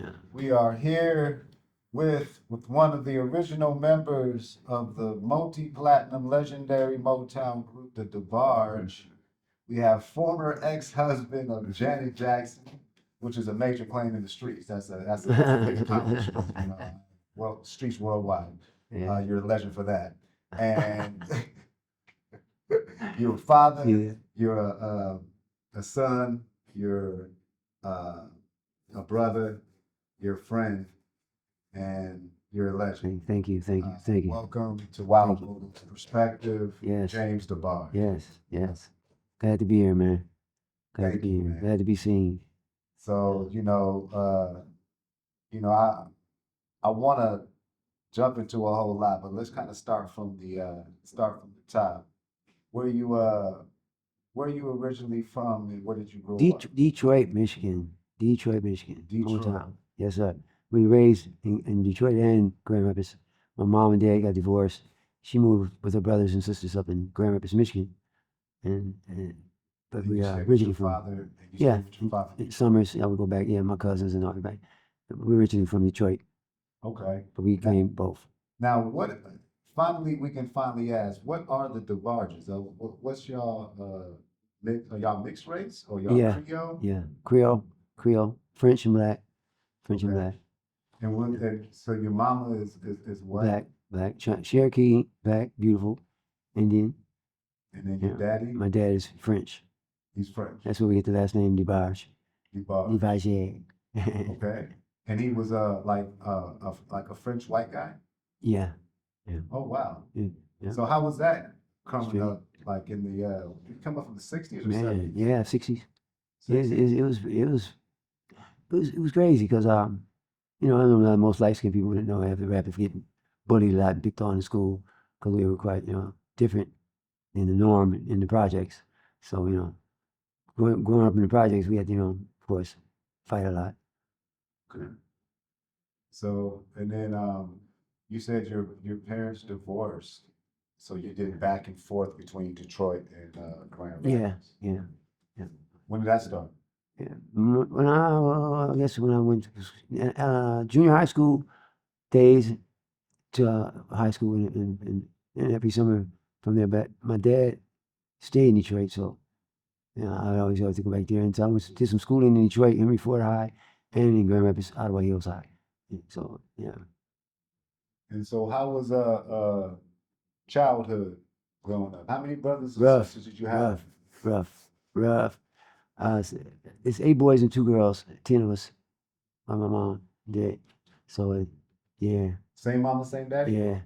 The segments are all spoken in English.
Yeah. We are here with one of the original members of the multi-platinum legendary Motown group, the Debarge. We have former ex-husband of Janet Jackson, which is a major claim in the streets. That's a big accomplishment, you know. Well, streets worldwide. Yeah. You're a legend for that. And you're a father. Yeah. You're a son. You're a brother. You're a friend, and you're a legend. Thank you. Thank you. Welcome to Wild Thank you. Moguls Perspective. Yes. James Debarge. Yes. Glad to be here, man. Glad to Thank be you, here. man. Glad to be seen. So I want to jump into a whole lot, but let's kind of start from the top. Where you originally from, and where did you grow up? Detroit, Michigan. Detroit. Detroit. Motown. Yes, sir. We raised in Detroit and Grand Rapids. My mom and dad got divorced. She moved with her brothers and sisters up in Grand Rapids, Michigan. But And we you are stayed with originally your from father, and you yeah. stayed with your father. In summers, I would go back. Yeah, my cousins and all that. We're originally from Detroit, Okay. but we came both. Now, we can finally ask, what are the Debarges? What's y'all, are y'all mixed race or y'all Yeah. Creole? Yeah, Creole, French and black, French and Okay. black, And so your mama is what? black, Cherokee, black, beautiful, Indian. And then your Yeah. daddy, My dad is French. he's French. That's where we get the last name Debarge. Debarge. Debarge. Okay. And he was like a French white guy? Yeah. Oh wow. Yeah. So how was that coming Straight. up? Like in the you come up from the 60s or Man, 70s? yeah, 60s. It 60s? was crazy because I don't know most light skinned people didn't know after rap getting bullied a lot and picked on in school because we were quite different than the norm in the projects. So growing up in the projects, we had of course fight a lot. Okay. So and then you said your parents divorced, so you did back and forth between Detroit and Grand Rapids. Yeah. When did that start? Yeah. I guess when I went to junior high school days to high school and every summer from there. But my dad stayed in Detroit, so I always have to go back there. And so I did some schooling in Detroit, Henry Ford High, and in Grand Rapids, Ottawa Hills High. So yeah. And so how was childhood growing up? How many brothers and Rough, sisters did you have? rough. It's 8 boys and 2 girls, 10 of us. My mom did. So yeah, Same mama, same daddy? yeah.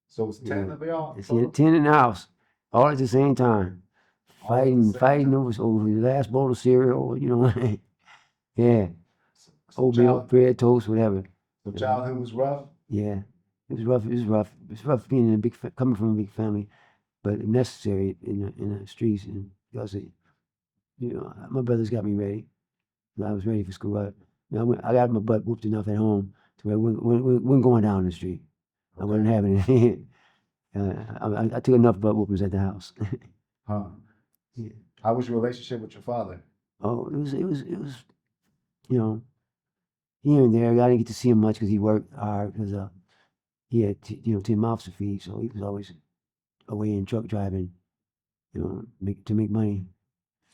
So it's 10 of y'all? It's total? 10 in the house, all at the same time. All at the same Fighting time? over the last bowl of cereal, yeah. So Oatmeal, bread, toast, whatever. childhood was rough? Yeah. It was rough. It's rough being in coming from a big family, but necessary in the streets and because my brothers got me ready. I was ready for school. I got my butt whooped enough at home to where we wasn't going down the street. I wasn't having it. I took enough butt whoopings at the house. Huh. Yeah. How was your relationship with your father? Oh, it was here and there. I didn't get to see him much because he worked hard because he had 10 mouths to feed, so he was always away in truck driving, to make money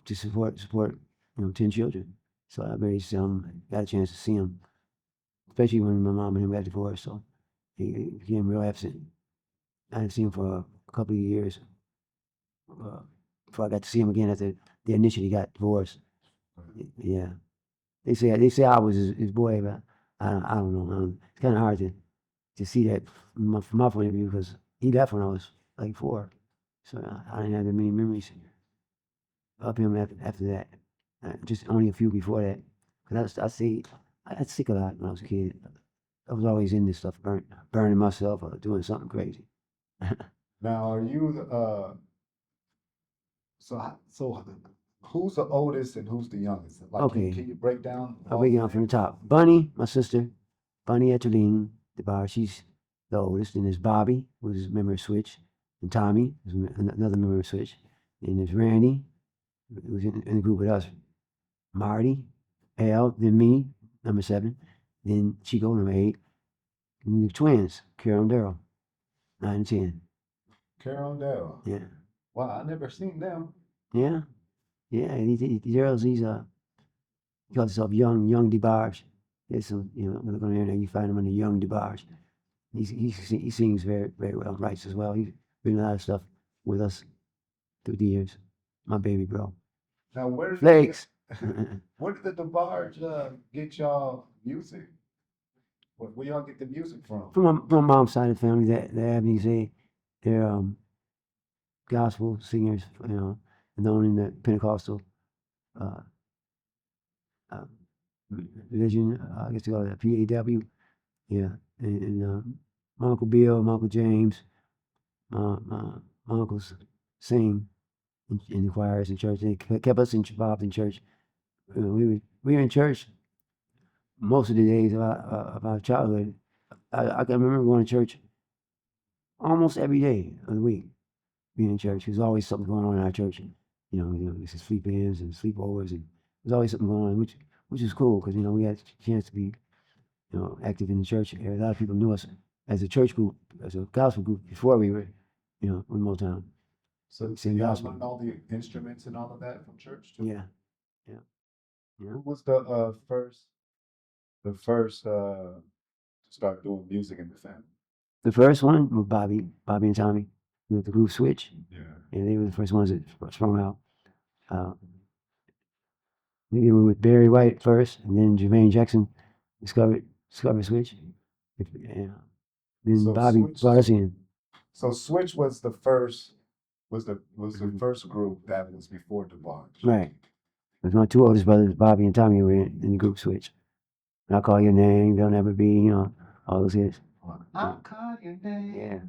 to support 10 children. So I very seldom got a chance to see him, especially when my mom and him got divorced. So he became real absent. I didn't see him for a couple of years before I got to see him again after they initially got divorced. Yeah, they say I was his boy, but I don't know. It's kind of hard to see that from my point of view because he left when I was like 4, so I didn't have that many memories of him after that. Just only a few before that. Cause I got sick a lot when I was a kid. I was always in this stuff, burning myself or doing something crazy. Now, are you so who's the oldest and who's the youngest? Like, Okay. Can you break down? I'll all break it the down from the names? top. Bunny, my sister, Bunny Etterline, the bar. She's the oldest. And there's Bobby, who's a member of Switch, and Tommy, who's another member of Switch. And there's Randy, who's in the group with us. Marty, Al, then me, number 7, Then Chico, number 8. And the twins, Carol and Daryl, 9 and 10. Carol and Daryl. Yeah. Wow, I never seen them. Yeah. Yeah. And Daryl's, he calls himself Young Debarge. There's some, look on the internet, you find him under Young Debarge. He sings very, very well, writes as well. He's written a lot of stuff with us through the years. My baby bro. Now, Flakes. Where did the Debarge get y'all music? Where y'all get the music from? From my mom's side of the family, the Avenue, they're gospel singers, known in the Pentecostal uh, uh, religion. I guess they call it PAW. Yeah, and my Uncle Bill, my Uncle James, my uncles sing in the choirs in church. They kept us involved in church. We were in church most of the days of our childhood. I can remember going to church almost every day of the week. Being in church, there's always something going on in our church. This is sleep-ins and sleepovers, and there's always something going on, which is cool because we had a chance to be active in the church. A lot of people knew us as a church group, as a gospel group before we were, in Motown. So Sing y'all gospel. learned all the instruments and all of that from church too? Yeah. Who was the first to start doing music in the family? The first one was Bobby and Tommy with the group Switch. Yeah. And they were the first ones that sprung out. We were with Barry White first, and then Jermaine Jackson discovered Switch. And then So Bobby Switch- brought us in. So Switch was the first first group that was before Debarge. Right. Because my two oldest brothers, Bobby and Tommy, were in the group Switch. And I'll call your name, they'll never be, all those hits. I'll call your name. Yeah.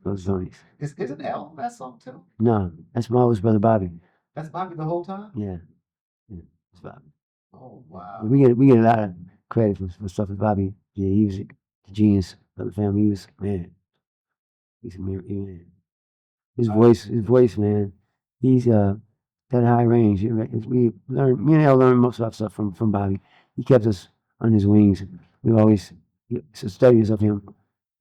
Those Zonies. Isn't L that song too? No, that's my oldest brother, Bobby. That's Bobby the whole time? Yeah. It's Bobby. Oh wow. We get a lot of credit for stuff with Bobby. Yeah, he was the genius of the family. He was, man. He's a man. His voice, man. He's got a high range. Me and Al learned most of our stuff from Bobby. He kept us on his wings. We always studies of him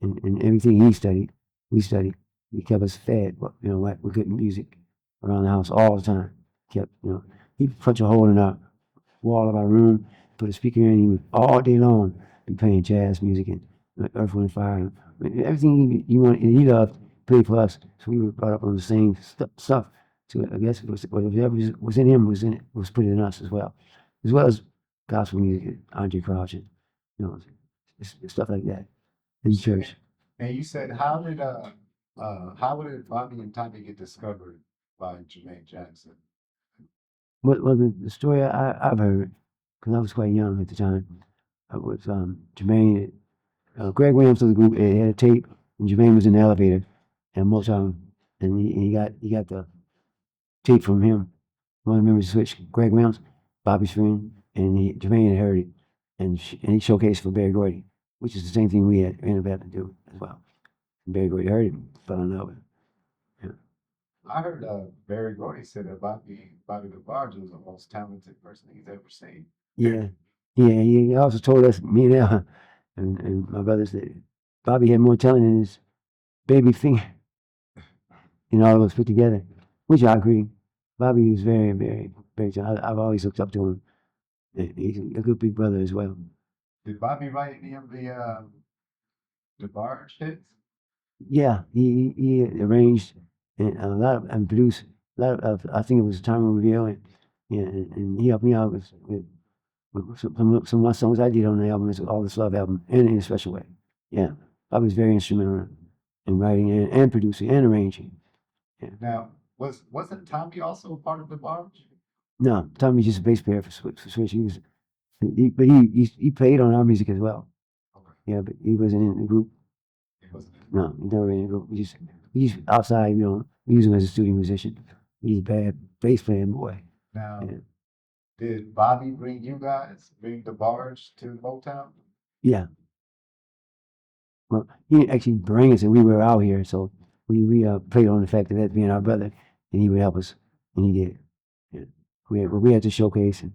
and everything he studied, we studied. He kept us fed, with good music around the house all the time. He'd punch a hole in our wall of our room, put a speaker in, he would all day long be playing jazz music and Earth, Wind, Fire. Everything he wanted, and he loved, played for us. So we were brought up on the same stuff. So I guess whatever was in him was put in us as well as gospel music, Andre Crouch, and stuff like that in church. And you said how did Bobby and Tommy get discovered by Jermaine Jackson? Well, the story I've heard, because I was quite young at the time, was Jermaine, Greg Williams of the group had a tape, and Jermaine was in the elevator, and Motown, and he got the tape from him. One of the members of Switch, Greg Williams, Bobby's friend, and Jermaine had heard it, and he showcased for Barry Gordy, which is the same thing we had ended up having to do as well. And Barry Gordy heard it, fell in love with it. I heard Barry Gordy said that Bobby Debarge was the most talented person he's ever seen. Yeah. He also told us, me and Al, and my brothers, that Bobby had more talent in his baby finger than all of us put together, which I agree. Bobby was very, very, very talented. I've always looked up to him. He's a good big brother as well. Did Bobby write any of the Debarge hits? Yeah, he arranged and produced a lot of, I think it was Time of Reveal, and he helped me out with some of my songs I did on the album, All This Love album, and in a special way. Yeah, I was very instrumental in writing and producing and arranging. Yeah. Now, wasn't Tommy also a part of Debarge? No, Tommy's just a bass player for Switch. But he played on our music as well. Okay. Yeah, but he wasn't in the group. He wasn't. No, he's never in the group. He's outside, we use him as a studio musician. He's a bad bass playing boy. Now, Yeah. did Bobby bring Debarge to Motown? Yeah. Well, he didn't actually bring us, and we were out here, so we played on the fact of that being our brother, and he would help us, and he did. Yeah. We had to showcase and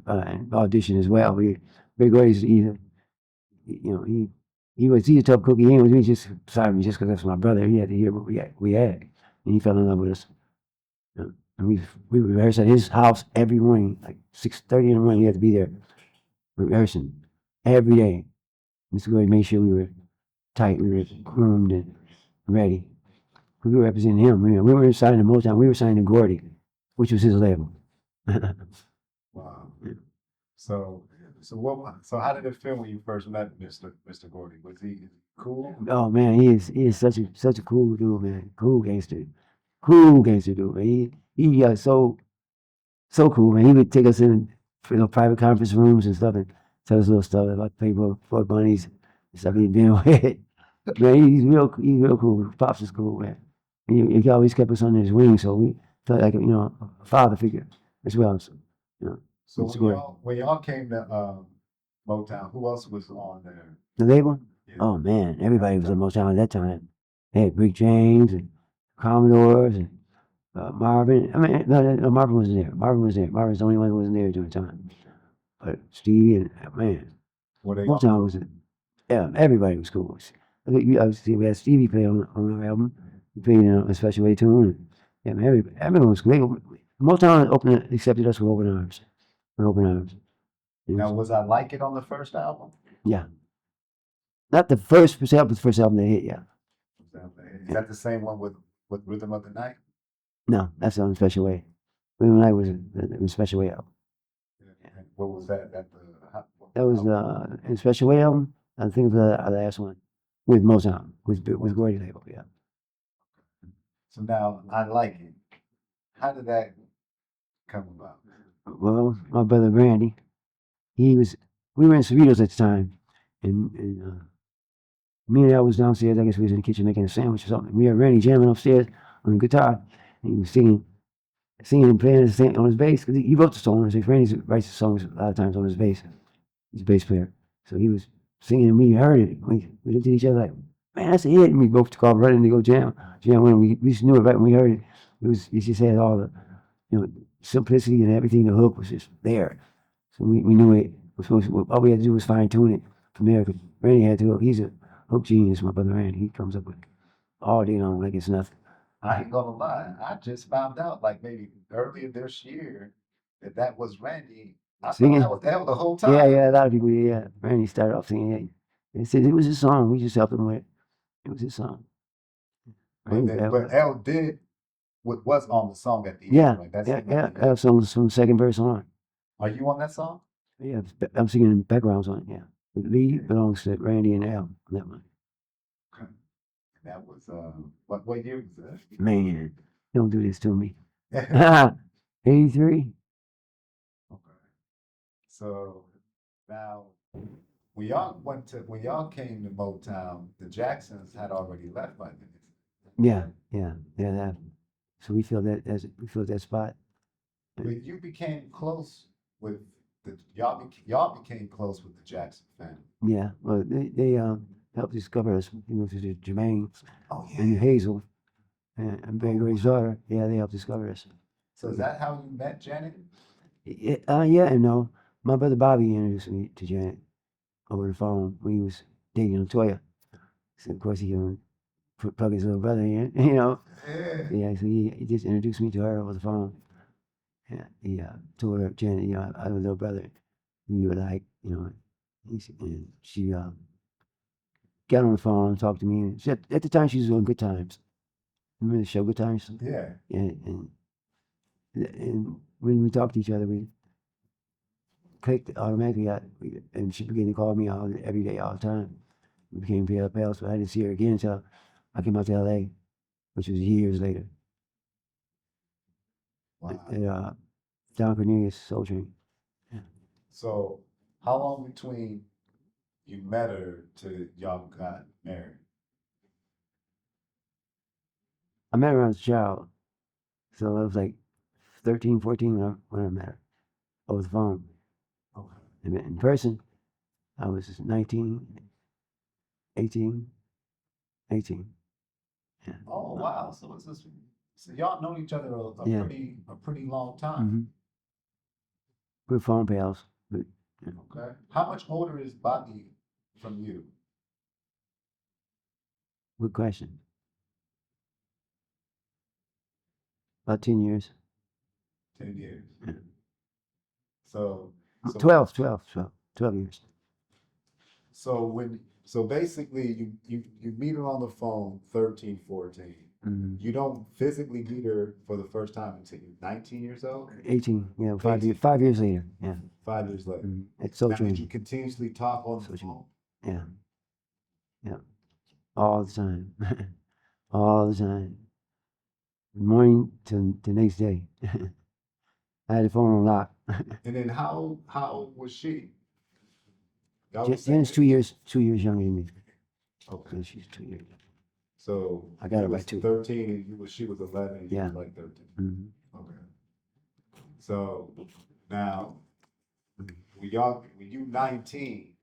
and audition as well. We Barry Gordy's either, he's a tough cookie. He was me just sorry just because that's my brother. He had to hear what we had, and he fell in love with us. And we rehearsed at his house every morning, like 6:30 in the morning. We had to be there rehearsing every day. Mr. Gordy made sure we were tight, we were groomed and ready. We were representing him. We weren't signing to Motown. We were signing to Gordy, which was his label. Wow. So so how did it feel when you first met Mr. Gordy? Was he cool? Oh man, he is such a cool dude, man. Cool gangster dude. Man. He so cool, man. He would take us in private conference rooms and stuff and tell us little stuff about people, for bunnies and stuff he'd been with. Man, he's real cool. Pops is cool, man. He always kept us under his wing, so we felt like a father figure as well. So, So it's great. when y'all came to Motown, who else was on there? The label? Yeah. Oh man, everybody was on Motown at that time. They had Rick James and Commodores and Marvin. I mean, no, Marvin wasn't there. Marvin was there. Marvin's the only one who wasn't there during the time. But Stevie and man, Were they Motown was yeah, everybody was cool. We had Stevie play on our album. He played a special way tune. Yeah, man, everyone was cool. Motown accepted us with open arms. With open arms. Now, was I Like It on the first album? Yeah. Not the first album, but the first album they hit, yeah. Is that the same one with Rhythm of the Night? No, that's on Special Way. Rhythm of the Night was Special Way album. And what was that? That was the Special Way album. I think it was the last one with Motown, with Gordy label, yeah. So now, I Like It. How did that come about? Well, my brother Randy, we were in Cerritos at the time, and me and Al was downstairs. I guess we was in the kitchen making a sandwich or something. We heard Randy jamming upstairs on the guitar, and he was singing and playing on his bass. Cause he wrote the songs. Randy writes the songs a lot of times on his bass. He's a bass player, so he was singing, and we heard it. We looked at each other like, "Man, that's a hit!" And we both took off running to go jam with him. We just knew it right when we heard it. It just had all the simplicity and everything. The hook was just there, so we knew it. All we had to do was fine tune it from there. Cause Randy had to. He's a hook genius, my brother Randy. He comes up with all day long like it's nothing. I ain't gonna lie. I just found out, like maybe earlier this year, that was Randy. I Singing? thought that was the whole time. Yeah, a lot of people. Yeah, Randy started off singing it. They said it was his song. We just helped him with it. It was his song. But L did what was on the song at the end. Yeah, Right? That's yeah. I have songs from the second verse on. Are you on that song? Yeah, I'm singing backgrounds on it. Yeah, the lead belongs to Randy and Al on that one. Okay. That was what year was that? Man, don't do this to me. Okay. 83. So now when y'all came to Motown, the Jacksons had already left by then. Yeah. That. So we filled that spot. But you became close with y'all became close with the Jackson family. Yeah, well, they helped discover us. To Jermaine Oh yeah. and Hazel and Barry Gordy's daughter. Yeah, they helped discover us. So is that how you met Janet? Yeah and no. My brother Bobby introduced me to Janet over the phone when he was dating Latoya. So of course he plug his little brother in, Yeah. Yeah, so he just introduced me to her over the phone. Yeah, he told her, Janet, I have a little brother who you would like, and she got on the phone and talked to me. And at the time, she was doing Good Times. Remember the show Good Times? Yeah. And when we talked to each other, we clicked automatically, and she began to call me every day, all the time. We became pals, but I didn't see her again until I came out to LA, which was years later. Wow. At Don Cornelius Soul Train. Yeah. So how long between you met her to y'all got married? I met her when I was a child, so I was like 13, 14 when I met her over the phone. Okay. And in person, I was 19, 18. Yeah. Oh wow! So y'all known each other a Yeah. pretty long time. Mm-hmm. We're phone pals, but Okay. How much older is Bobby from you? Good question. About 10 years. 10 years. Yeah. So, so 12 years. so basically you meet her on the phone 13, 14. Mm-hmm. You don't physically meet her for the first time until you're 19 years old? 18, yeah, 18. 5 years later, yeah. 5 years later. Mm-hmm. At Soul Now, did you Train, continuously talk on the phone? yeah, yeah, all the time, all the time, morning to the next day. I had the phone on lock. And then how old was she? Y'all was Jen's saying- 2 years younger than me. Okay. Yeah, she's 2 years. So I got you her by was 2. 13 and she was 11 and you Yeah. was like 13. Mm-hmm. Okay. So now when you 19,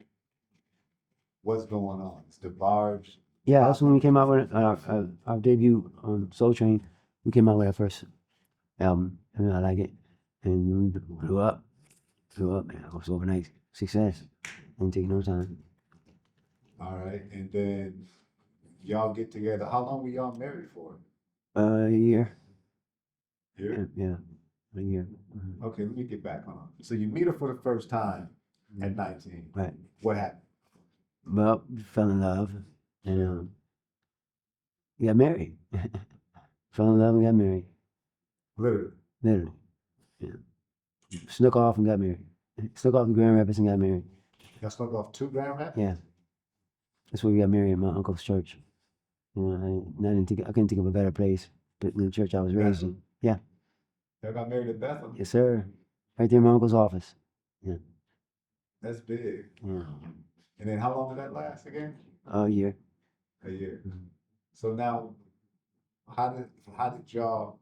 what's going on? It's Debarge. Yeah, that's when we came out with our debut on Soul Train. We came out with our first album, and I like it. And we blew up, man. It was overnight success. Didn't take no time. All right. And then y'all get together. How long were y'all married for? A year. Here? Yeah, a year. Mhm. Okay, let me get back on. So you meet her for the first time at 19. Right. What happened? Well, we fell in love, and we got married. Fell in love and got married. Literally. Literally. Yeah. Snuck off and got married. Snuck off to Grand Rapids and got married. Y'all snuck off 2 Grand Rapids? Yeah. That's where we got married at my uncle's church. You know, I couldn't think of a better place, but the church I was raised in. Yeah. Y'all got married at Bethel? Yes, sir. Right there in my uncle's office. Yeah. That's big. Yeah. And then how long did that last again? A year. A year. Mhm. So now, how did y'all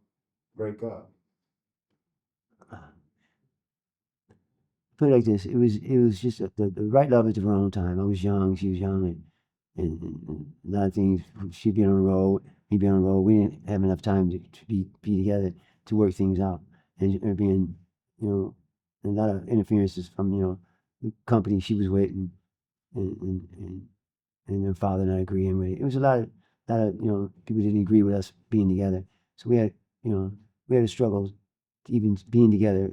break up? Put it like this: it was just the right love at the wrong time. I was young, she was young, and a lot of things. She'd be on the road, he'd be on the road. We didn't have enough time to be together to work things out, and there being, you know, a lot of interferences from the company she was with, and and and, and her father not agreeing with it. It was a lot of people didn't agree with us being together, so we had a struggle even being together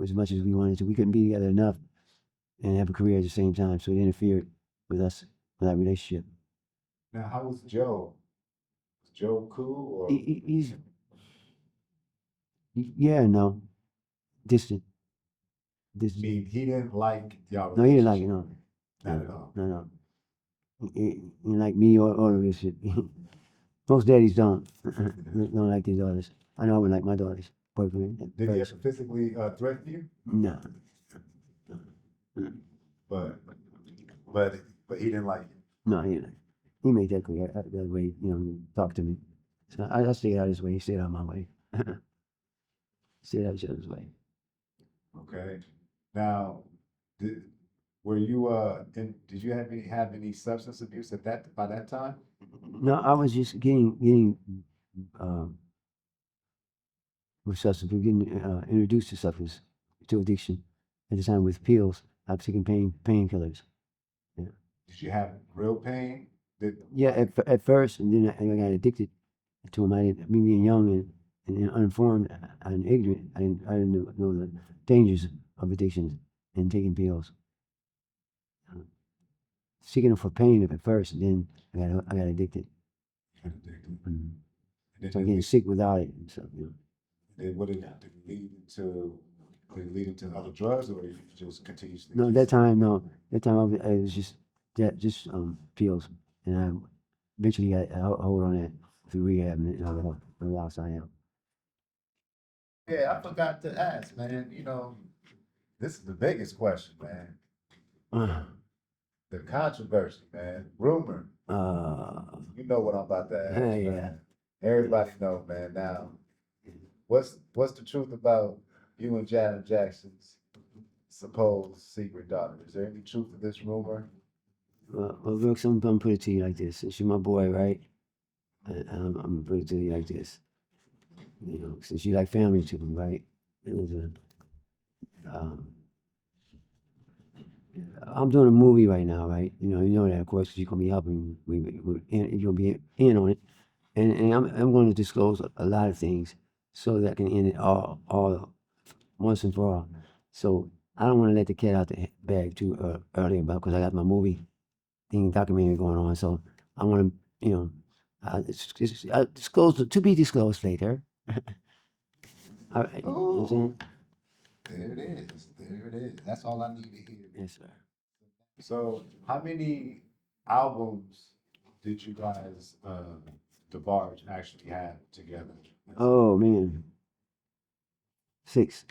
as much as we wanted to. We couldn't be together enough and have a career at the same time, so it interfered with us, with our relationship. Now, how was Joe? Was Joe cool or? He's yeah, no, distant, I distant. mean, he didn't like y'all. No, he didn't like it. No, Not at all. no. He didn't like me or the relationship. Most daddies don't don't like their daughters. I know I wouldn't like my daughter's boyfriend. At Did he first. ever physically threaten you? No. But he didn't like you. No, he made that clear the way, he talked to me. So I stayed out his way, he stayed out my way. Stayed out each other's way. Okay. Now, were you did you have any substance abuse by that time? No, I was just getting with substance, getting introduced to addiction at the time with pills. I was taking painkillers. Yeah. Did you have real pain? Yeah, at first, and then I got addicted to them. Me being young and uninformed and ignorant, I didn't know the dangers of addictions and taking pills. Seeking them for pain at first, and then I got addicted. Addicted. Mm-hmm. Did So it getting lead- sick without it and stuff. Did it lead into other drugs, or you just continuously? No, that time, no. That time I was just pills, and I eventually got a hold on that through rehab and the loss I am. Yeah, I forgot to ask, man. This is the biggest question, man. The controversy, man. Rumor. You know what I'm about to ask. Yeah. Man. Everybody know, man. Now, what's the truth about you and Janet Jackson's supposed secret daughter? Is there any truth to this rumor? Well, Brooks, I'm gonna put it to you like this. Since you're my boy, right? I'm gonna put it to you like this. Since you like family to me, right? It was I'm doing a movie right now, right? You know that, of course, 'cause you're gonna be helping. You're gonna be in on it, and I'm going to disclose a lot of things so that I can end it all once and for all. So I don't want to let the cat out the bag too early about because I got my movie thing documentary going on. So I want to, it's disclosed to be disclosed later. All right, you know what I'm saying? There it is. There it is. That's all I need to hear. Yes, sir. So, how many albums did you guys, Debarge, actually have together? Oh man, six.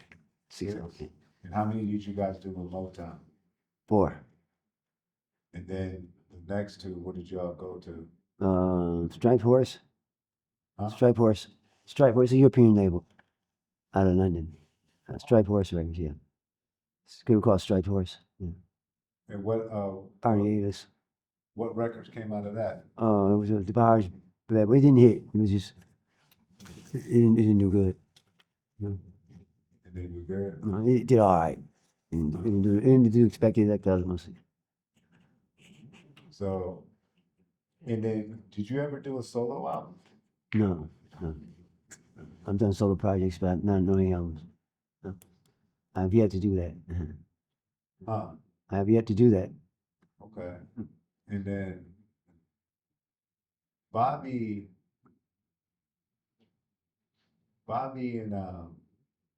Six. Okay. And how many did you guys do with Motown? 4. And then the next two, what did y'all go to? Striped Horse. Huh? Striped Horse. Striped Horse, a European label out of London. Striped Horse records, yeah. It's a group called Striped Horse. Yeah. And what Hiatus. what records came out of that? It was a Debarge, but it didn't hit. It was just, it didn't do good. You know? And then you good? It did all right. It didn't do expected like the other ones. So, and then did you ever do a solo album? No, no. I've done solo projects, but not any albums. No. I've yet to do that. Huh? I have yet to do that. Okay. And then Bobby and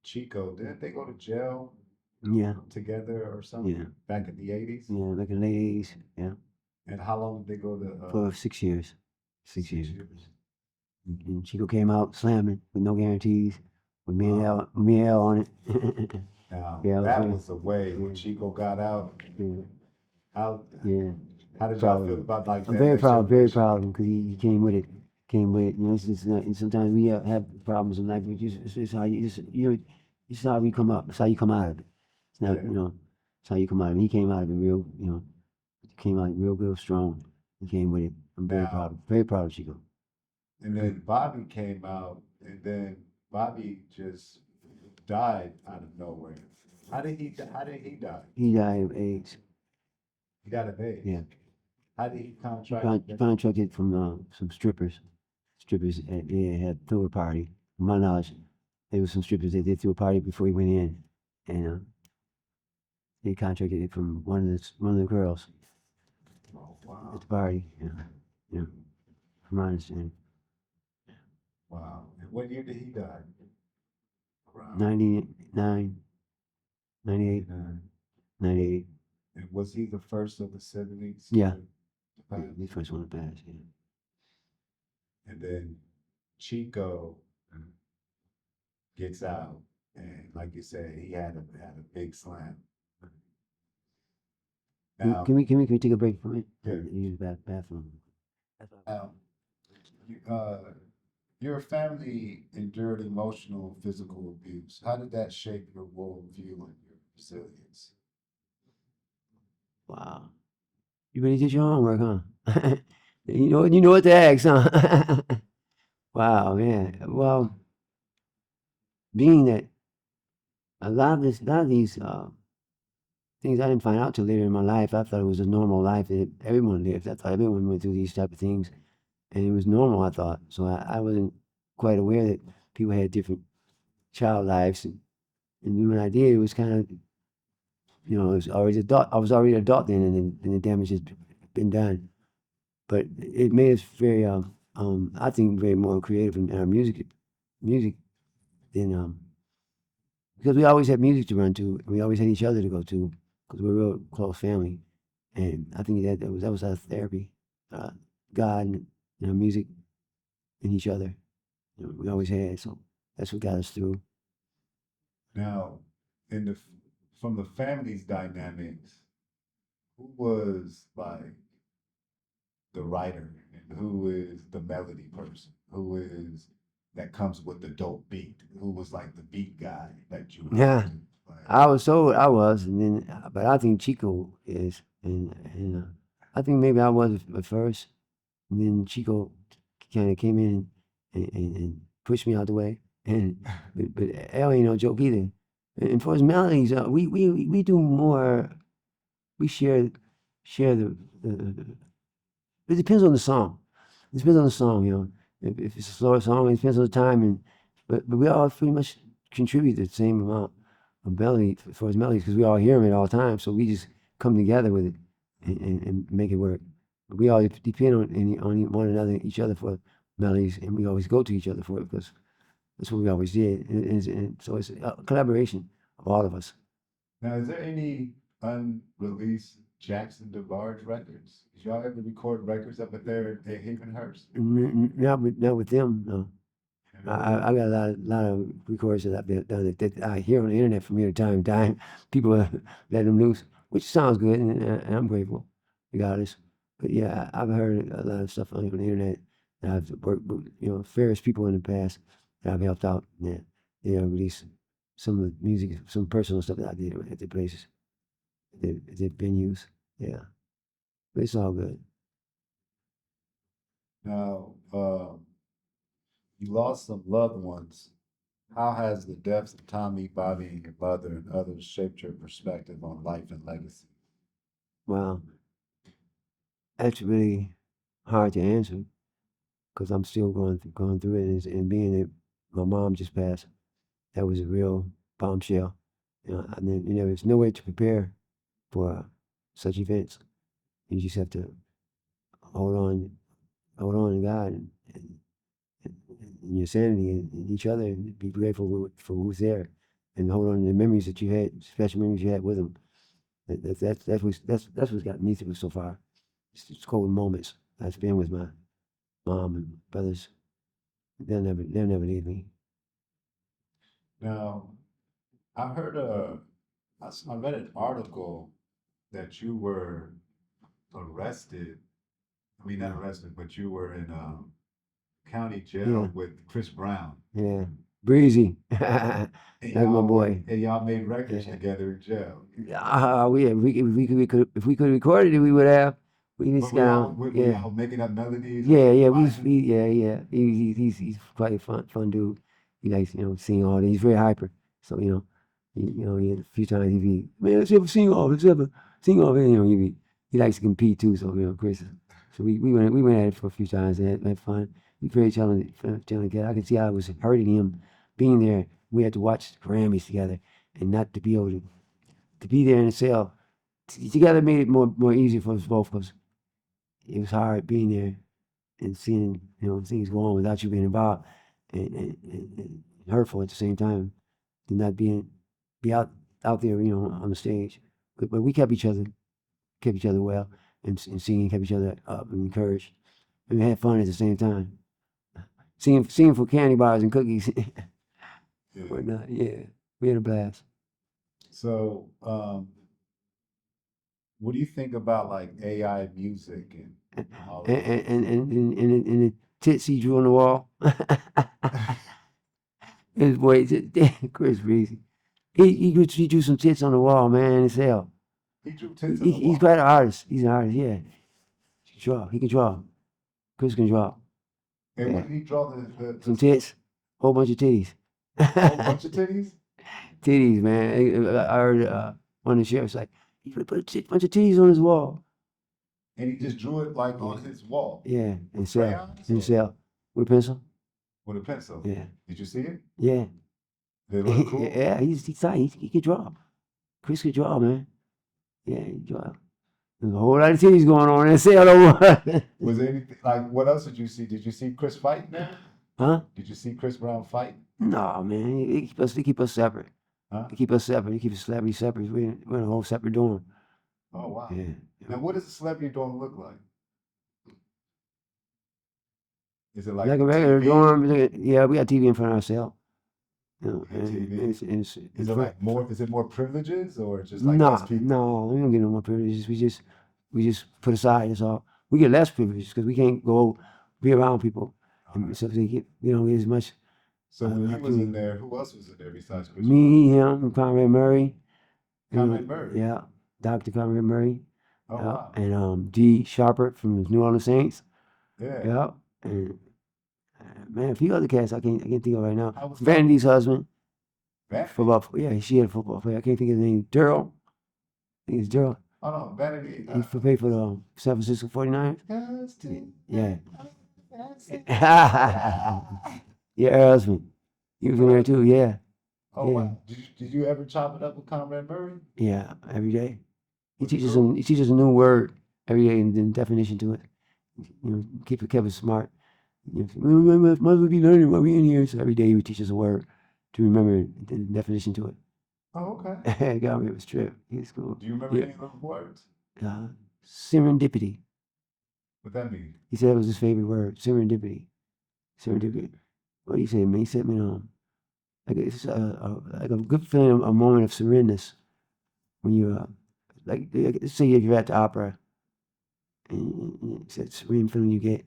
Chico, didn't they go to jail Yeah, together or something yeah, back in the 80s? yeah. Back in the late 80s. Yeah, And how long did they go to? for 6 years. 6 years. 6 years. And Chico came out slamming with no guarantees. With me and L on it. Now, Yeah, that okay. was the way when Chico got out. Yeah, How yeah. how did Proud y'all of feel him. about like I'm that? very that proud generation? of him because he came with it. Came with it. You know, it's just not, and sometimes we have problems in life. It's how you just it's how we come up. It's how you come out of it. It's not Yeah. it's how you come out of it. He came out of it came out real good, strong. He came with it. I'm Now, very proud of Chico. and then Bobby came out, and then Bobby just died out of nowhere. How did he die? He died of AIDS. He died of AIDS. Yeah, How did he he contract? contracted from some strippers. Strippers they had threw a party. To my knowledge, there was some strippers that did threw a party before he went in, and he contracted it from one of the girls Oh, wow. at the party. Yeah, yeah. From my understanding, Wow. And what year did he die? Around 99, 98, 89. 98. And was he the first of the siblings? Yeah. to pass? The first one to pass. Yeah. And then Chico gets out, and like you said, he had a big slam. Now, Can we take a break from it? Yeah. Use the bathroom. now your family endured emotional, physical abuse. How did that shape your worldview and your resilience? Wow. You really did your homework, huh? You know what to ask, huh? Wow, man. Well, being that a lot of these things I didn't find out till later in my life. I thought it was a normal life that everyone lived. I thought everyone went through these type of things, and it was normal. I thought so. I wasn't quite aware that people had different child lives, and when I did, it was kind of it was already adult. I was already an adult then, and the damage has been done. But it made us very, I think, very more creative in our music than because we always had music to run to, and we always had each other to go to, because we're a real close family, and I think that was our therapy, God and our music and each other. We always had, so that's what got us through. Now, from the family's dynamics, who was like the writer and who is the melody person? Who is that comes with the dope beat? Who was like the beat guy that you Yeah. to, like, I was so I was, and then but I think Chico is, and I think maybe I was at first, and then Chico kind of came in and pushed me out the way, and but L ain't no joke either. And for his melodies, we do more we share the it depends on the song. It depends on the song, you know. If it's a slower song, it depends on the time, and but we all pretty much contribute the same amount of melody for his melodies because we all hear them at all times. So we just come together with it and make it work. But we all depend on one another, each other for melodies, and we always go to each other for it because that's what we always did. And so it's a collaboration of all of us. Now, is there any unreleased Jackson Debarge records? Did y'all ever record records up at there at Havenhurst? Not with them, no. I got a lot of recordings that I've done that I hear on the internet from time to time. People let them loose, which sounds good, and I'm grateful, regardless. But yeah, I've heard a lot of stuff on the internet that I've worked with, you know, various people in the past that I've helped out. Yeah, they released some of the music, some personal stuff that I did at the places, at the venues. Yeah, but it's all good. Now, you lost some loved ones. How has the deaths of Tommy, Bobby, and your mother and others shaped your perspective on life and legacy? Wow, that's really hard to answer because I'm still going through it, and being that my mom just passed, that was a real bombshell. You know, I mean, there's no way to prepare for such events. You just have to hold on, hold on to God and your sanity and each other, and be grateful for who's there, and hold on to the memories that you had, special memories you had with them. That's what's got me through so far. It's just cold moments I've spent with my mom and brothers. They'll never leave me. Now, I heard I read an article that you were arrested. I mean, not arrested, but you were in county jail Yeah, with Chris Brown. yeah. Breezy, that's And my y'all were, boy. and y'all made records Yeah. together in jail. If we could recorded it, we would have. We just But were y'all, got were yeah. y'all making up melodies? Were Yeah, you yeah, writing? yeah. He's quite a fun dude. He likes, singing all that. He's very hyper. So, he had a few times he'd be, man, let's ever sing off, let's ever sing off. And, he likes to compete too. So, Chris. So we went at it for a few times and had fun. He's very talented kid. I could see how it was hurting him being there. We had to watch the Grammys together and not to be able to be there in the cell together made it more easy for us both because it was hard being there and seeing things go on without you being involved, and hurtful at the same time to not be out there on the stage. But we kept each other well, and singing, kept each other up and encouraged, and we had fun at the same time. Singing for candy bars and cookies, Yeah. whatnot. Yeah, we had a blast. So, what do you think about like AI music and all of And the tits he drew on the wall. His boy, Chris Breezy. He drew some tits on the wall, man, as hell. He drew tits on the He's wall. quite an artist. He's an artist, yeah. He can draw. He can draw. Chris can draw. And what Yeah. did he draw Some tits. Whole bunch of titties. whole bunch of titties? Titties, man. I heard one of the sheriffs like, he put a bunch of titties on his wall. And he just drew it like on his wall Yeah, in with cell. crayons In or cell. With a pencil. with a pencil. Yeah. Did you see it? Yeah. Did it look cool? Yeah, he's tight. He can draw. Chris can draw, man. Yeah, he draw. There's a whole lot of titties going on in cell over. Was there anything like what else did you see? Did you see Chris fight there? Huh? Did you see Chris Brown fight? No, man. They keep us separate. Huh? They keep us separate. They keep the celebrity separate. We're in a whole separate dorm. Oh wow. Yeah. Now what does a celebrity dorm look like? Is it like Like a regular TV? dorm, yeah, we got TV in front of ourselves. And TV? It's Is it like more? Is it more privileges or just like less people? no, we don't get no more privileges. We just put aside. That's all. We get less privileges because we can't go be around people, and so we don't get as much. So when you was in opportunity. there, who else was in there besides Chris Me, him, Conrad Murray. Brown? Conrad Murray. Yeah, Dr. Conrad Murray. Oh Yeah, wow. and D. Sharper from the New Orleans Saints. Yeah. Yeah, and man, a few other cats I can't think of right now. How was Vanity's husband. that? Football, yeah, she had a football player. I can't think of his name. Daryl. I think it's Daryl. Oh no, Vanity. He played for the San Francisco 49ers. Yeah. Yeah, Aerosmith. He was in there too. Yeah. Oh Yeah. wow. Did you ever chop it up with Conrad Murray? Yeah. Every day. He Was it teaches cool? them. He teaches a new word every day and then definition to it. Keep it Kevin smart. Might as well be learning while we're in here. So every day he teaches a word to remember the definition to it. Oh, okay. God, it was trip. He's cool. Do you remember Yeah. any of those words? Serendipity. What that mean? He said it was his favorite word. Serendipity. Serendipity. What do you say, man? He said, like it's like a good feeling, a moment of sereneness when you let's say if you're at the opera and it's that serene feeling you get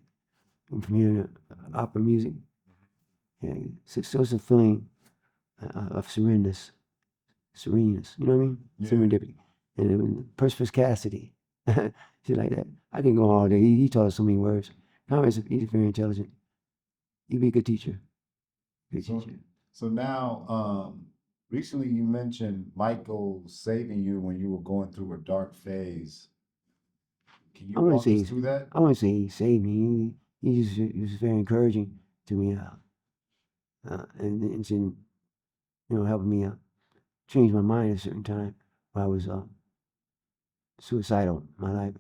from hearing opera music. Yeah, so it's a feeling of sereneness. Sereneness. You know what I mean? Yeah. Serendipity. And then perspicacity. Shit like that. I can go all day. He taught us so many words. He's very intelligent. He'd be a good teacher. Good teacher. So now, recently you mentioned Michael saving you when you were going through a dark phase. Can you walk us through that? I wouldn't say he saved me. He was very encouraging to me, and helping me change my mind at a certain time. When I was suicidal in my life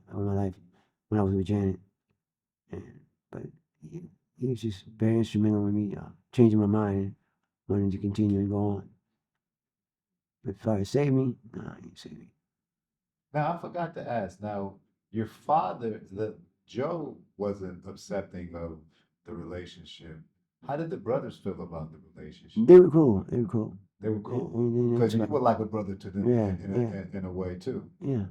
when I was with Janet, but he was just very instrumental in me changing my mind and wanting to continue and go on. But as far as save me, no, he didn't save me. Now I forgot to ask. Now your father, Joe, wasn't accepting of the relationship. How did the brothers feel about the relationship? They were cool. They were cool. They were cool They because you were like a brother to them Yeah, in a way too. yeah,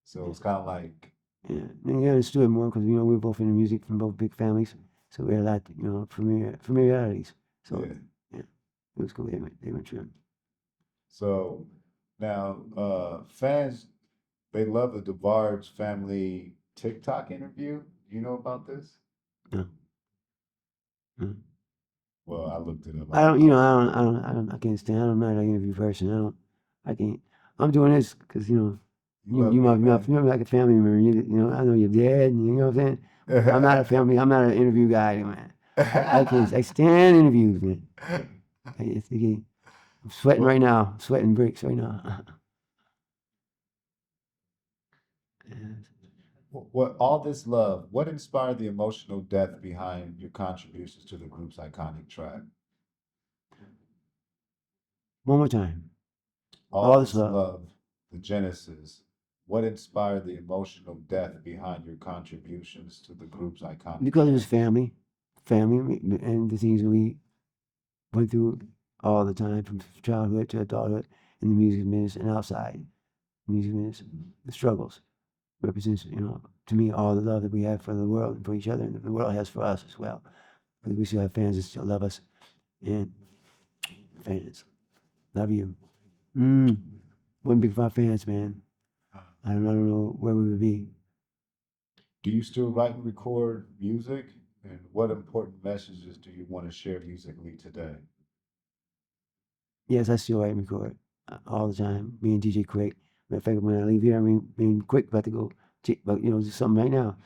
So it's kind of like, yeah. And they understood it more because we were both into music from both big families, so we had a lot, familiarities. So yeah. yeah, it was cool. They went true. So now, fans, they love the Debarge family TikTok interview. Do you know about this? No. Mm. Well, I looked it up. I can't stand. I'm not an interview person. I can't. I'm doing this because you might like a family member. I know your dad. You know what I'm saying? I'm not a family. I'm not an interview guy, man. I can't. I stand interviews, man. I'm sweating right now. I'm sweating bricks right now. What all this love, what inspired the emotional depth behind your contributions to the group's iconic track? One more time. All this love, the genesis. What inspired the emotional depth behind your contributions to the group's iconic Because it was family, and the things we went through all the time from childhood to adulthood in the music business and outside music business. The struggles represents, to me, all the love that we have for the world and for each other, and the world has for us as well. Because we still have fans that still love us, and fans love you. Wouldn't be for our fans, man. I don't know where we would be. Do you still write and record music? And what important messages do you want to share musically today? Yes, I still write and record all the time. Me and DJ Quick. Matter of fact, when I leave here, me and Quick about to go, do something right now.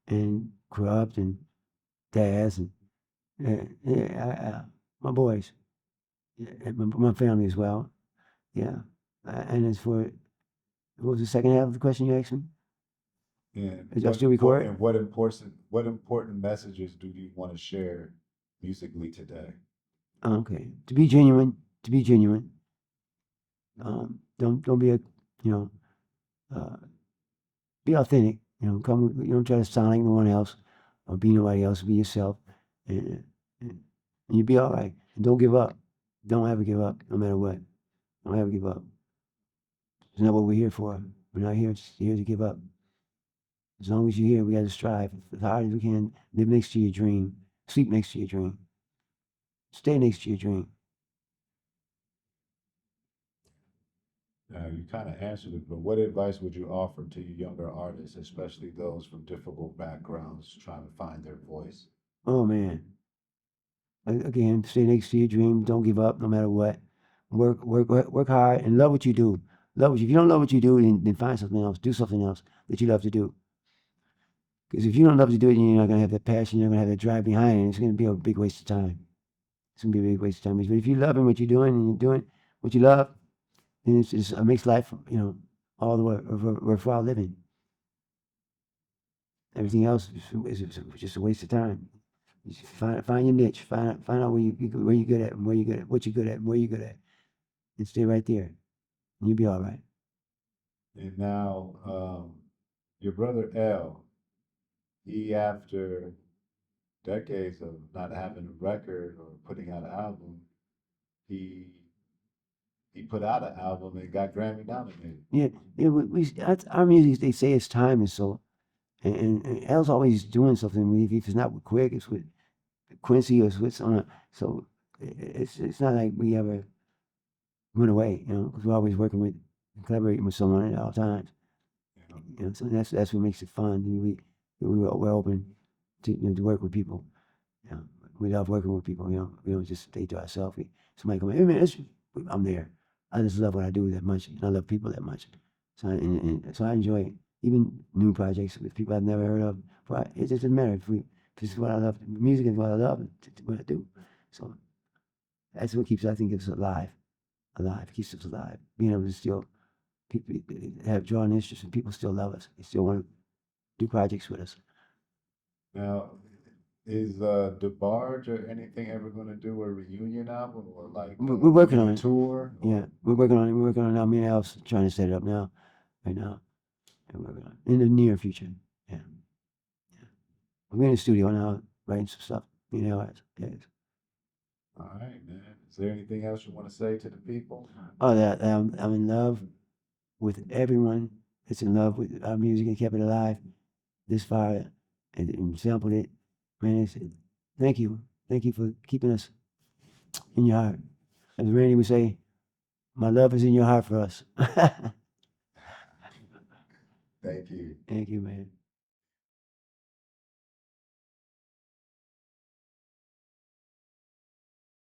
And Corrupt and Daz and my boys, and my family as well. Yeah. And as for what was the second half of the question you asked me? And Is I still record? and what important messages do you want to share musically today? Okay. To be genuine. To be genuine. Don't be be authentic. Don't try to sound like no one else or be nobody else. Be yourself, and you'll be all right. And don't give up. Don't ever give up, no matter what. Don't ever give up. It's not what we're here for. We're not here to give up. As long as you're here, we got to strive as hard as we can. Live next to your dream. Sleep next to your dream. Stay next to your dream. Now, you kind of answered it, but what advice would you offer to younger artists, especially those from difficult backgrounds trying to find their voice? Oh man. Again, stay next to your dream. Don't give up, no matter what. Work hard, and love what you do. Love what if you don't love what you do, then find something else. Do something else that you love to do. Because if you don't love to do it, you're not going to have that passion. You're not going to have that drive behind it. It's going to be a big waste of time. It's going to be a big waste of time. But if you love what you're doing and you're doing what you love, then it makes life, all the way worthwhile living. Everything else is just a waste of time. You find your niche. Find out where you're good at and where you're good at, what you're good at and where you're good at, and stay right there. And you'll be all right. And now, your brother L, he after decades of not having a record or putting out an album, he put out an album and got Grammy nominated. Yeah, our music. They say it's timeless. So, and L's always doing something. If it's not with Quick, it's with Quincy or it's with someone. So it's not like we ever went away, because we're always working with, collaborating with someone at all times. So that's what makes it fun. We're open to work with people. We love working with people. We don't just stay to ourselves. Somebody come in, hey man, I'm there. I just love what I do that much, and I love people that much. So so I enjoy even new projects with people I've never heard of. But it doesn't matter if this is what I love. Music is what I love. It's what I do. So that's what keeps, I think, us alive. It keeps us alive. Being able to still people have drawn interest and people still love us. They still want to do projects with us. Now, is Debarge or anything ever going to do a reunion album or like We're working on it. Tour? Yeah, we're working on it. We're working on it now. Me and Al's trying to set it up now, right now. And we're working on it in the near future. Yeah. We're in the studio now, writing some stuff. Me and Al, yes. All right, man. Is there anything else you want to say to the people? Oh, that I'm in love with everyone that's in love with our music and kept it alive this far and sampled it. Man, thank you. Thank you for keeping us in your heart. As Randy would say, my love is in your heart for us. Thank you. Thank you, man.